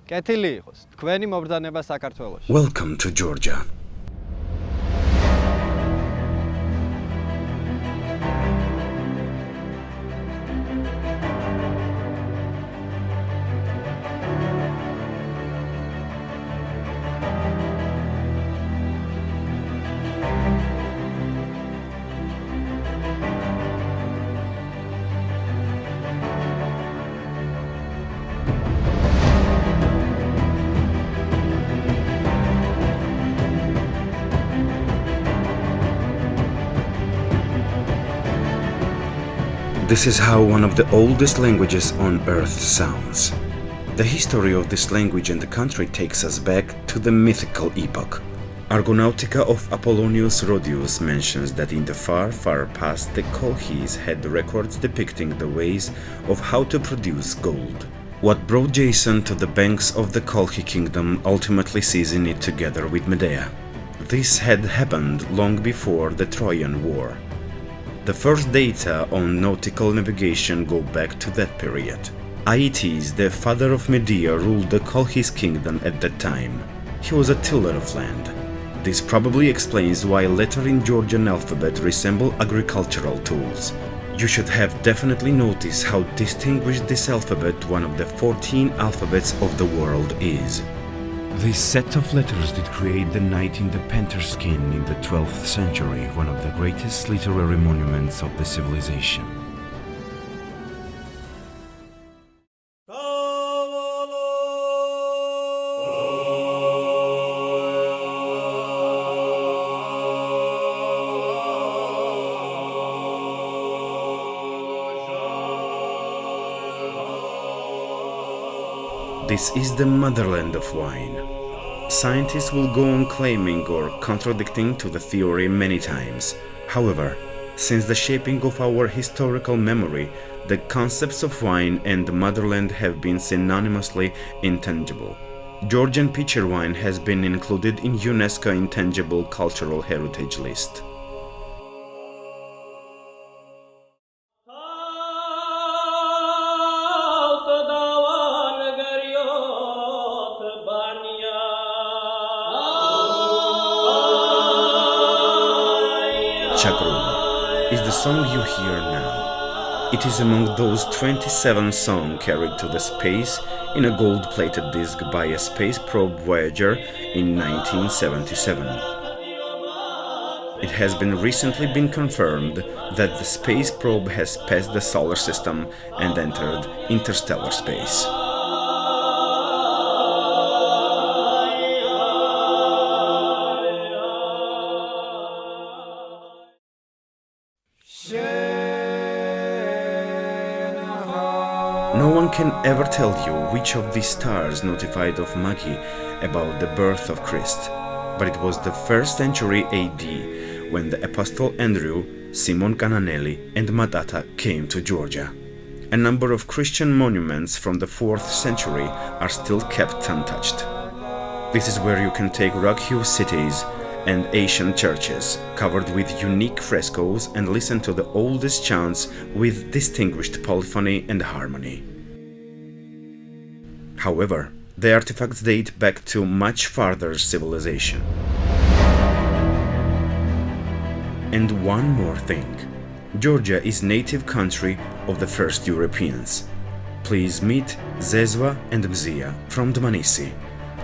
კეთილი იყოს თქვენი მობრძანება საქართველოში. Welcome to Georgia. This is how one of the oldest languages on earth sounds. The history of this language and the country takes us back to the mythical epoch. Argonautica of Apollonius Rhodius mentions that in the far, far past the Colchis had records depicting the ways of how to produce gold. What brought Jason to the banks of the Colchi kingdom, ultimately seizing it together with Medea. This had happened long before the Trojan War. The first data on nautical navigation go back to that period. Aeetes, the father of Medea, ruled the Colchis kingdom at that time. He was a tiller of land. This probably explains why letters in Georgian alphabet resemble agricultural tools. You should have definitely noticed how distinguished this alphabet, one of the 14 alphabets of the world, is. This set of letters did create the knight in the panther skin in the 12th century, one of the greatest literary monuments of the civilization. This is the motherland of wine. Scientists will go on claiming or contradicting to the theory many times. However, since the shaping of our historical memory, the concepts of wine and the motherland have been synonymously intangible. Georgian pitcher wine has been included in UNESCO Intangible Cultural Heritage List. Chagrova is the song you hear now. It is among those 27 songs carried to the space in a gold-plated disc by a space probe Voyager in 1977. It has recently been confirmed that the space probe has passed the solar system and entered interstellar space. No one can ever tell you which of these stars notified of Magi about the birth of Christ, but it was the 1st century AD when the Apostle Andrew, Simon Cananelli and Matata came to Georgia. A number of Christian monuments from the 4th century are still kept untouched. This is where you can take rock-hewn cities and ancient churches covered with unique frescoes and listen to the oldest chants with distinguished polyphony and harmony. However, the artifacts date back to much farther civilization. And one more thing. Georgia is native country of the first Europeans. Please meet Sazgvao and Mza from Dmanisi.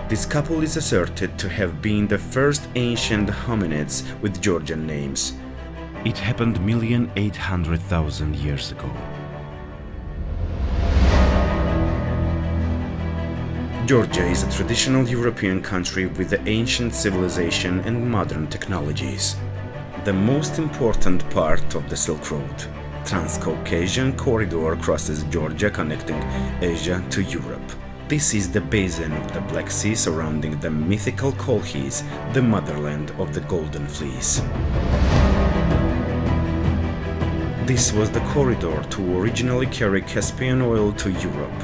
This couple is asserted to have been the first ancient hominids with Georgian names. It happened 1,800,000 years ago. Georgia is a traditional European country with the ancient civilization and modern technologies. The most important part of the Silk Road, Trans-Caucasian Corridor, crosses Georgia, connecting Asia to Europe. This is the basin of the Black Sea surrounding the mythical Colchis, the motherland of the Golden Fleece. This was the corridor to originally carry Caspian oil to Europe.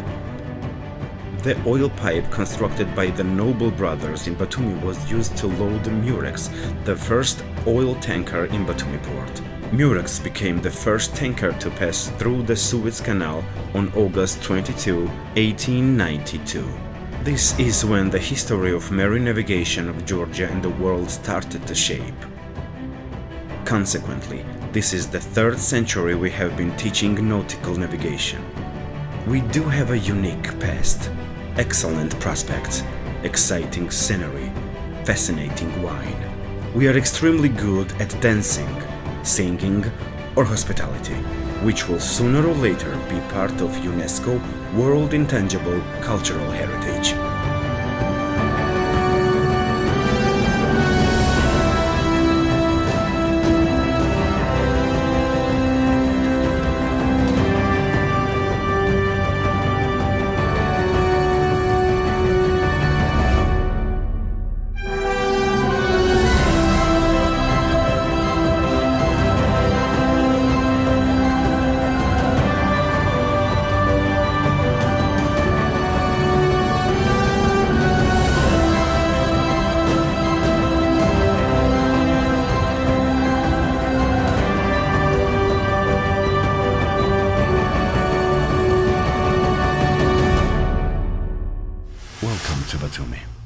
The oil pipe constructed by the Noble brothers in Batumi was used to load the Murex, the first oil tanker in Batumi port. Murex became the first tanker to pass through the Suez Canal on August 22, 1892. This is when the history of marine navigation of Georgia and the world started to shape. Consequently, this is the 3rd century we have been teaching nautical navigation. We do have a unique past, excellent prospects, exciting scenery, fascinating wine. We are extremely good at dancing, singing, or hospitality, which will sooner or later be part of UNESCO World Intangible Cultural Heritage. Welcome to Batumi.